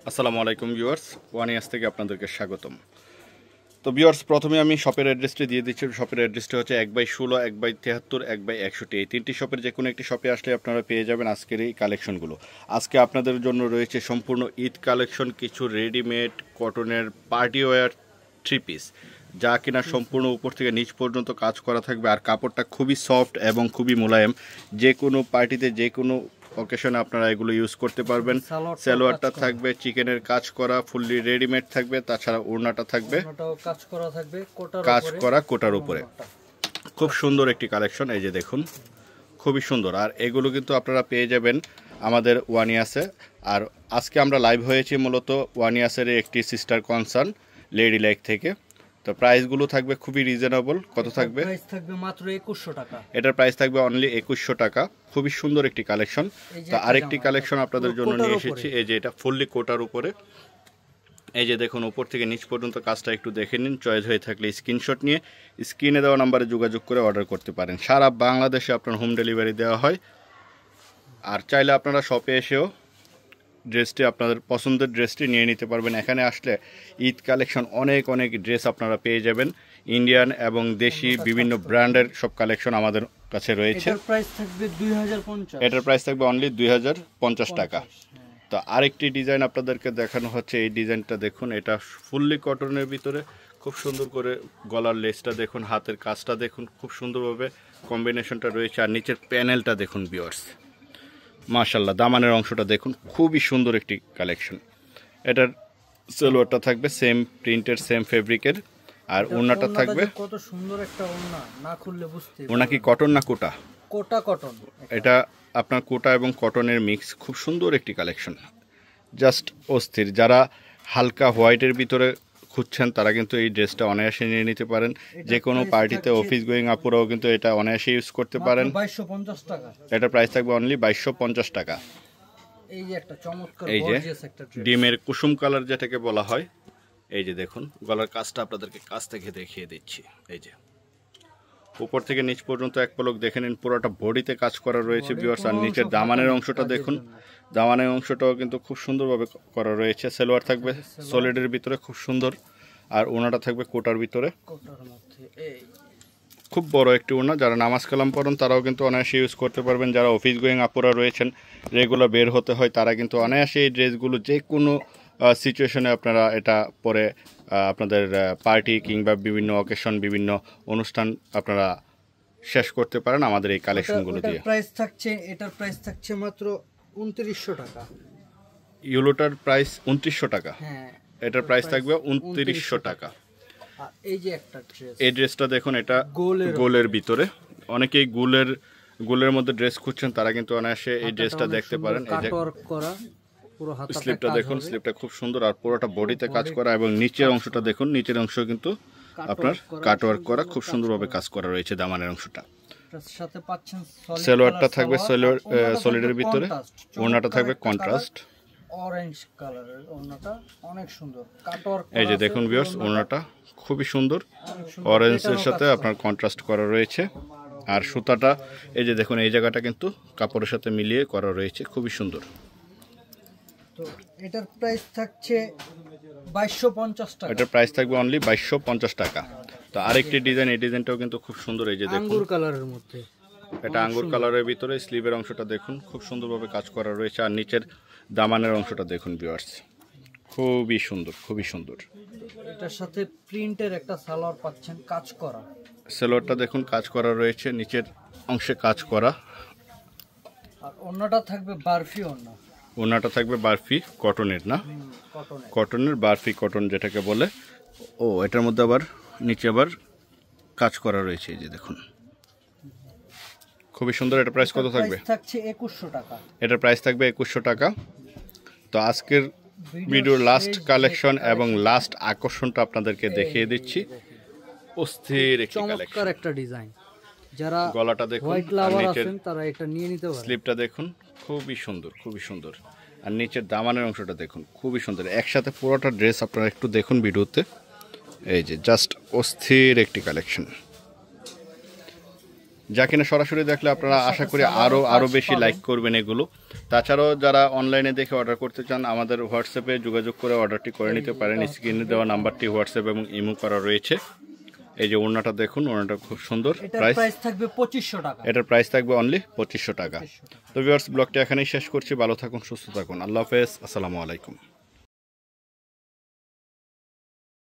আসসালামু আলাইকুম ভিউয়ার্স, ওয়ানিয়াস থেকে আপনাদেরকে স্বাগতম। তো ভিউয়ার্স, প্রথমে আমি শপের অ্যাড্রেসটি দিয়ে দিচ্ছি। শপের অ্যাড্রেসটি হচ্ছে 1/16, 1/73, 1/61। এই তিনটি শপের যে কোনো একটি শপে আসলে আপনারা পেয়ে যাবেন আজকের এই কালেকশনগুলো। আজকে আপনাদের জন্য রয়েছে সম্পূর্ণ ঈদ কালেকশন, কিছু রেডিমেড কটনের পার্টি ওয়্যার থ্রি পিস, যা কিনা সম্পূর্ণ উপর থেকে নিচ পর্যন্ত কাজ করা থাকবে। আর কাপড়টা খুবই সফট এবং খুবই মোলায়েম। যে কোনো পার্টিতে যে কোনো অকেশনে আপনারা এগুলো ইউজ করতে পারবেন। সালোয়ারটা থাকবে চিকেনের কাজ করা, ফুললি রেডিমেড থাকবে। তাছাড়া ওড়নাটা থাকবে কাজ করা কোটার উপরে। খুব সুন্দর একটি কালেকশন, এই যে দেখুন, খুবই সুন্দর। আর এগুলো কিন্তু আপনারা পেয়ে যাবেন আমাদের ওয়ানিয়াসে। আর আজকে আমরা লাইভ হয়েছি মূলত ওয়ানিয়াসের একটি সিস্টার কনসার্ন লেডি লেক থেকে। তো প্রাইসগুলো থাকবে খুবই রিজনেবল। কত থাকবে? প্রাইস থাকবে মাত্র 2100 টাকা। এটার প্রাইস থাকবে অনলি 2100 টাকা। খুবই সুন্দর একটি কালেকশন। তো আরেকটি কালেকশন আপনাদের জন্য নিয়ে এসেছি। এই যে এটা ফুললি কোটার উপরে। এই যে দেখুন, উপর থেকে নিচ পর্যন্ত কাজটা একটু দেখে নিন। চয়েস হয়ে থাকলে স্ক্রিনশট নিয়ে স্ক্রিনে দেওয়া নাম্বারে যোগাযোগ করে অর্ডার করতে পারেন। সারা বাংলাদেশে আপনার হোম ডেলিভারি দেওয়া হয়। আর চাইলে আপনারা শপে এসেও ড্রেসটি, আপনাদের পছন্দের ড্রেসটি নিয়ে নিতে পারবেন। এখানে আসলে ঈদ কালেকশন অনেক ড্রেস আপনারা পেয়ে যাবেন। ইন্ডিয়ান এবং দেশি বিভিন্ন ব্র্যান্ডের সব কালেকশন আমাদের কাছে রয়েছে। এটার প্রাইস থাকবে 2050। এটার প্রাইস থাকবে অনলি 2050 টাকা। তো আরেকটি ডিজাইন আপনাদেরকে দেখানো হচ্ছে। এই ডিজাইনটা দেখুন, এটা ফুললি কটনের ভিতরে খুব সুন্দর করে গলার লেসটা দেখুন, হাতের কাজটা দেখুন, খুব সুন্দরভাবে কম্বিনেশনটা রয়েছে। আর নিচের প্যানেলটা দেখুন ভিউয়ার্স, মাশাআল্লাহ। দামানের অংশটা দেখুন, খুবই সুন্দর একটি কালেকশন। এটার সালোয়ারটা থাকবে সেম প্রিন্টের, সেম ফেব্রিকের। আর ওড়নাটা থাকবে কত সুন্দর একটা ওড়না, না খুললে বুঝতে। ওড়না কি কটন না কোটা? কোটা কটন। এটা আপনার কোটা এবং কটনের মিক্স। খুব সুন্দর একটি কালেকশন, জাস্ট অস্থির। যারা হালকা হোয়াইটের ভিতরে খুঁজছেন তারা কিন্তু এই ড্রেসটা অনায়াসে নিয়ে নিতে পারেন। যে কোনো পার্টিতে, অফিস গোয়িং আপুরাও কিন্তু এটা অনায়াসে ইউজ করতে পারেন। 2250 টাকা। এটার প্রাইস থাকবে অনলি 2250 টাকা। এই যে একটা চমৎকার এই যে গর্জিয়াস একটা ড্রেস, ডিমের কুসুম কালার যেটাকে বলা হয়। এই যে দেখুন, গলার কাজটা আপনাদেরকে কাছ থেকে দেখিয়ে দিচ্ছি। এই যে উপর থেকে নিচ পর্যন্ত এক পলক দেখে নিন, পুরোটা বডিতে কাজ করা রয়েছে ভিউয়ার্স। আর নিচের দামানের অংশটা দেখুন, দামানের অংশটাও কিন্তু খুব সুন্দরভাবে করা রয়েছে। সালোয়ার থাকবে সলিডের ভিতরে, খুব সুন্দর। আর ওড়নাটা থাকবে কোটার ভিতরে, কোটার মধ্যে। এই খুব বড় একটি ওড়না। যারা নামাজ কালাম পড়েন তারাও কিন্তু অনায়াসে ইউজ করতে পারবেন। যারা অফিস গোয়িং আপুরা রয়েছেন, রেগুলার বের হতে হয়, তারা কিন্তু অনায়াসে এই ড্রেসগুলো যে কোনো সিচুয়েশনে আপনারা এটা পরে আপনাদের পার্টি কিংবা বিভিন্ন অকেশন, বিভিন্ন অনুষ্ঠান আপনারা শেষ করতে পারেন আমাদের এই কালেকশনগুলো দিয়ে। এটার প্রাইস থাকছে মাত্র 2900 টাকা। ইউলোটার প্রাইস 2900 টাকা। হ্যাঁ, এটার প্রাইস থাকবে 2900 টাকা। আর এই যে একটা ড্রেস, এই ড্রেসটা দেখুন, এটা গোলের ভিতরে। অনেকেই গোলের মধ্যে ড্রেস খুঁজছেন, তারা কিন্তু অনায়াসে এই ড্রেসটা দেখতে পারেন। এই যে স্লিপটা দেখুন, স্লিপটা খুব সুন্দর। আর পুরোটা বডিতে কাজ করা। এবং নিচের অংশটা দেখুন, নিচের অংশ কিন্তু আপনার কাটওয়ার্ক করা, খুব সুন্দরভাবে কাজ করা রয়েছে দামানের অংশটা। সাথে পাচ্ছেন সালোয়ারটা থাকবে সলিডের ভিতরে, ওড়নাটা থাকবে কন্ট্রাস্ট অরেঞ্জ কালারের। ওড়নাটা অনেক সুন্দর, কাটওয়ার্ক। এই যে দেখুন ভিউয়ার্স, ওড়নাটা খুবই সুন্দর, অরেঞ্জের সাথে আপনার কন্ট্রাস্ট করা রয়েছে। আর সুতাটা এই যে দেখুন, এই জায়গাটা কিন্তু কাপড়ের সাথে মিলিয়ে করা রয়েছে, খুবই সুন্দর। তো এটার প্রাইস থাকছে 2250 টাকা। এটার প্রাইস থাকবে অনলি 2250 টাকা। তো আরেকটি ডিজাইন, এই ডিজাইনটাও কিন্তু খুব সুন্দর। এই যে দেখুন, আঙ্গুর কালারের মধ্যে, এটা আঙ্গুর কালারের ভিতরে। স্লিভের অংশটা দেখুন, খুব সুন্দরভাবে কাজ করা রয়েছে। আর নিচের দামানের অংশটা দেখুন ভিউয়ার্স, খুবই সুন্দর, খুবই সুন্দর। এটার সাথে প্রিন্টের একটা সালোয়ার পাচ্ছেন কাজ করা। সালোয়ারটা দেখুন, কাজ করা রয়েছে, নিচের অংশে কাজ করা। আর ওড়নাটা থাকবে বারফি ওড়না। ওড়নাটা থাকবে বারফি কটনের, না কটনের, বারফি কটন যেটাকে বলে। ও এটার মধ্যে আবার নিচে আবার কাজ করা রয়েছে। এই যে দেখুন, খুবই সুন্দর। এটার প্রাইস কত থাকবে? থাকছে 2100 টাকা। এটার প্রাইস থাকবে 2100 টাকা। তো আজকের ভিডিওর লাস্ট কালেকশন এবং লাস্ট আকর্ষণটা আপনাদেরকে দেখিয়ে দিচ্ছি। অস্থির একটি কালেকশন, একটা ডিজাইন। যারা গলাটা দেখুন, হোয়াইট লাভার আছেন তারা এটা নিয়ে নিতে পারেন। স্লিপটা দেখুন, খুবই সুন্দর, খুবই সুন্দর। আর নিচের দামানের অংশটা দেখুন, খুবই সুন্দর। একসাথে পুরোটা ড্রেস আপনারা একটু দেখুন ভিডিওতে। এই যে জাস্ট অস্থির একটি কালেকশন। যা কিনা সরাসরি দেখলে আপনারা আশা করি আরও বেশি লাইক করবেন এগুলো। তাছাড়াও যারা অনলাইনে দেখে অর্ডার করতে চান আমাদের হোয়াটসঅ্যাপে যোগাযোগ করে অর্ডারটি করে নিতে পারেন। স্ক্রিনে দেওয়া নাম্বারটি হোয়াটসঅ্যাপ এবং ইমো করা রয়েছে। এই যে ওড়নাটা দেখুন, ওড়নাটা খুব সুন্দর। প্রাইস থাকবে 2500 টাকা। এটার প্রাইস থাকবে অনলি 2500 টাকা। তো ভিউয়ার্স, ব্লগটি এখানেই শেষ করছি। ভালো থাকুন, সুস্থ থাকুন। আল্লাহ হাফেজ, আসসালামু আলাইকুম।